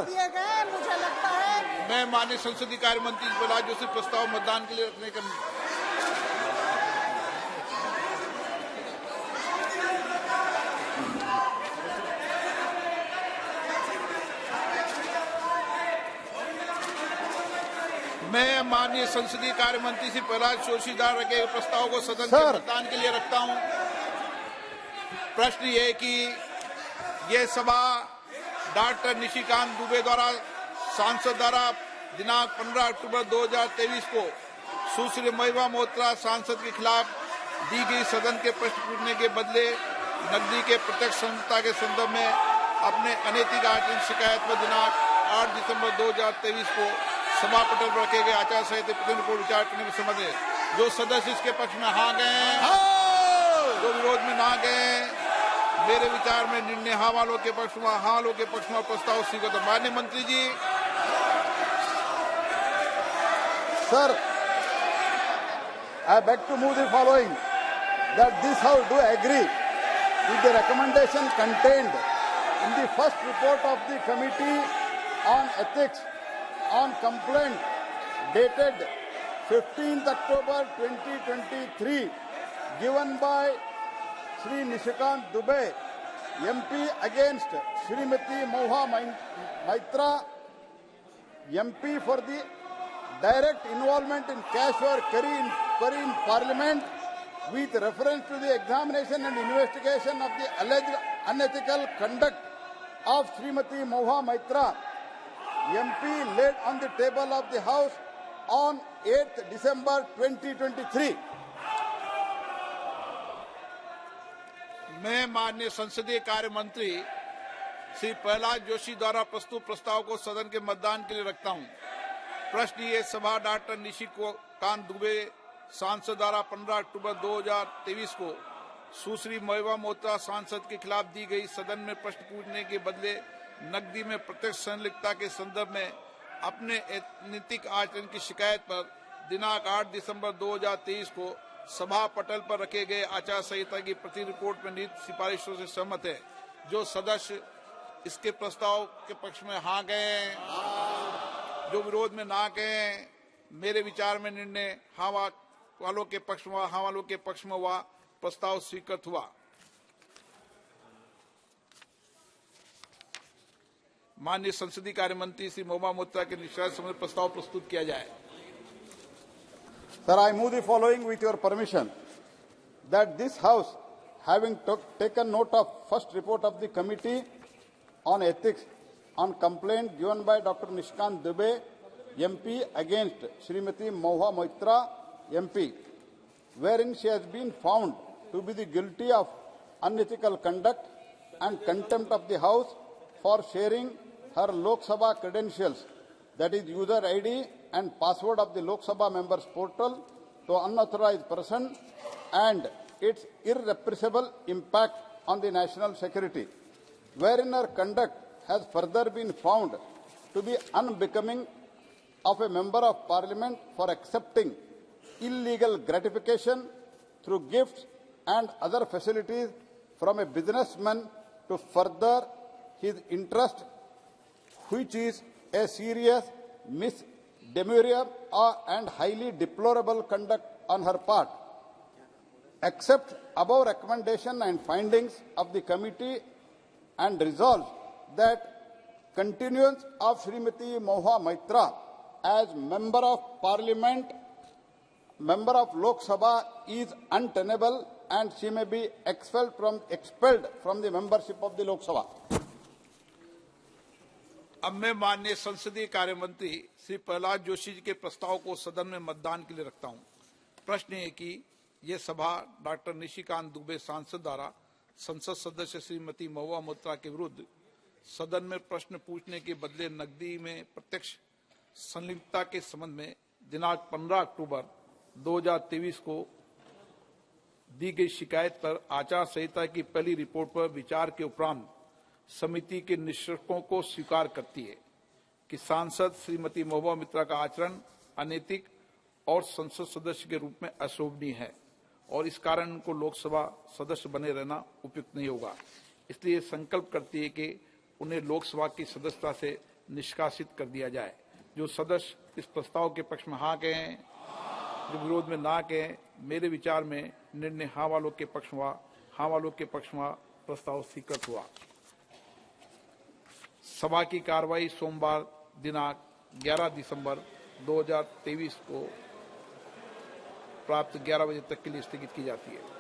दिए गए, मुझे लगता है। मैं माननीय संसदीय कार्य मंत्री प्रहलाद जोशी प्रस्ताव मतदान के लिए रखने का मैं माननीय संसदीय कार्य मंत्री श्री प्रहलाद जोशी द्वारा रखे गए प्रस्ताव को सदन के मतदान के लिए रखता हूं। प्रश्न ये कि ये सभा डॉक्टर निशिकांत दुबे द्वारा सांसद द्वारा दिनांक 15 अक्टूबर 2023 को सुश्री महिमा मोत्रा सांसद के खिलाफ दी गई सदन के प्रश्न पूछने के बदले नकदी के प्रत्यक्ष संलिप्तता के संदर्भ में अपने अनैतिक आचरण शिकायत पर दिनांक 8 दिसंबर 2023 को सभा पटल पर रखे गए आचार संहिता प्रतिनिधि को विचार करने के संबंध में जो सदस्य इसके पक्ष में हाँ गए, जो विरोध में ना गए, मेरे विचार में निर्णय हाँ वालों के पक्ष में, हाँ वालों के पक्ष में प्रस्ताव स्वीकृत है। माननीय मंत्री जी। Sir, I beg to move the following, that this House do agree with the recommendation contained in the first report of the Committee on Ethics on complaint dated 15th October 2023 given by Shri Nishikant Dubey, MP against Shrimati Moha Maitra, MP for the direct involvement in cash or query in Parliament with reference to the examination and investigation of the alleged unethical conduct of Shrimati Moha Maitra, MP, laid on the table of the House on 8th December 2023. मैं माननीय संसदीय कार्य मंत्री श्री प्रहलाद जोशी द्वारा प्रस्तुत प्रस्ताव को सदन के मतदान के लिए रखता हूं। प्रश्न ये सभा डॉक्टर निशिकांत दुबे सांसद द्वारा 15 अक्टूबर 2023 को सुश्री महिमा मोत्रा सांसद के खिलाफ दी गई सदन में प्रश्न पूछने के बदले नकदी में प्रत्यक्ष संलिप्तता के संदर्भ में अपने अनैतिक आचरण की शिकायत पर दिनांक 8 दिसंबर 2023 को सभा पटल पर रखे गए आचार संहिता की प्रति रिपोर्ट में निहित सिफारिशों से सहमत है। जो सदस्य इसके प्रस्ताव के पक्ष में हाँ गए, जो विरोध में ना गए, मेरे विचार में निर्णय हाँ वालों के पक्ष में, हाँ वालों के पक्ष में हुआ, प्रस्ताव स्वीकृत हुआ। माननीय संसदीय कार्य मंत्री श्री महिमा मोत्रा के निष्कासन संबंधी प्रस्ताव प्रस्तुत किया जाए। Sir, I move the following with your permission, that this House, having taken note of first report of the Committee on Ethics on complaint given by Dr. Nishikant Dubey, MP, against Srimati Moha Maitra, MP, wherein she has been found to be the guilty of unethical conduct and contempt of the House for sharing her Lok Sabha credentials, that is user ID and password of the Lok Sabha members portal, to unauthorized person, and its irrepressible impact on the national security, wherein her conduct has further been found to be unbecoming of a member of Parliament for accepting illegal gratification through gifts and other facilities from a businessman to further his interest, which is a serious misdemeanor and highly deplorable conduct on her part. Accept above recommendation and findings of the committee and resolve that continuance of Srimati Moha Maitra as Member of Parliament, Member of Lok Sabha is untenable and she may be expelled from the membership of the Lok Sabha. अब मैं माननीय संसदीय कार्य मंत्री श्री प्रहलाद जोशी जी के प्रस्ताव को सदन में मतदान के लिए रखता हूं। प्रश्न है कि यह सभा डॉक्टर निशिकांत दुबे सांसद द्वारा संसद सदस्य श्रीमती महुआ मोत्रा के विरुद्ध सदन में प्रश्न पूछने के बदले नकदी में प्रत्यक्ष संलिप्तता के संबंध में दिनांक 15 अक्टूबर 2023 को दी गई शिकायत पर आचार संहिता की पहली रिपोर्ट पर विचार के उपरांत समिति के निष्कर्षों को स्वीकार करती है कि सांसद श्रीमती महुआ मित्रा का आचरण अनैतिक और संसद सदस्य के रूप में अशोभनीय है और इस कारण उनको लोकसभा सदस्य बने रहना उपयुक्त नहीं होगा। इसलिए संकल्प करती है कि उन्हें लोकसभा की सदस्यता से निष्कासित कर दिया जाए। जो सदस्य इस प्रस्ताव के पक्ष में हाँ कहें, जो विरोध में ना कहें, मेरे विचार में निर्णय हाँ वालों के पक्ष हुआ। हाँ वालों के पक्ष में प्रस्ताव स्वीकृत हुआ। सभा की कार्रवाई सोमवार दिनांक 11 दिसंबर 2023 को प्राप्त 11 बजे तक के लिए स्थगित की जाती है।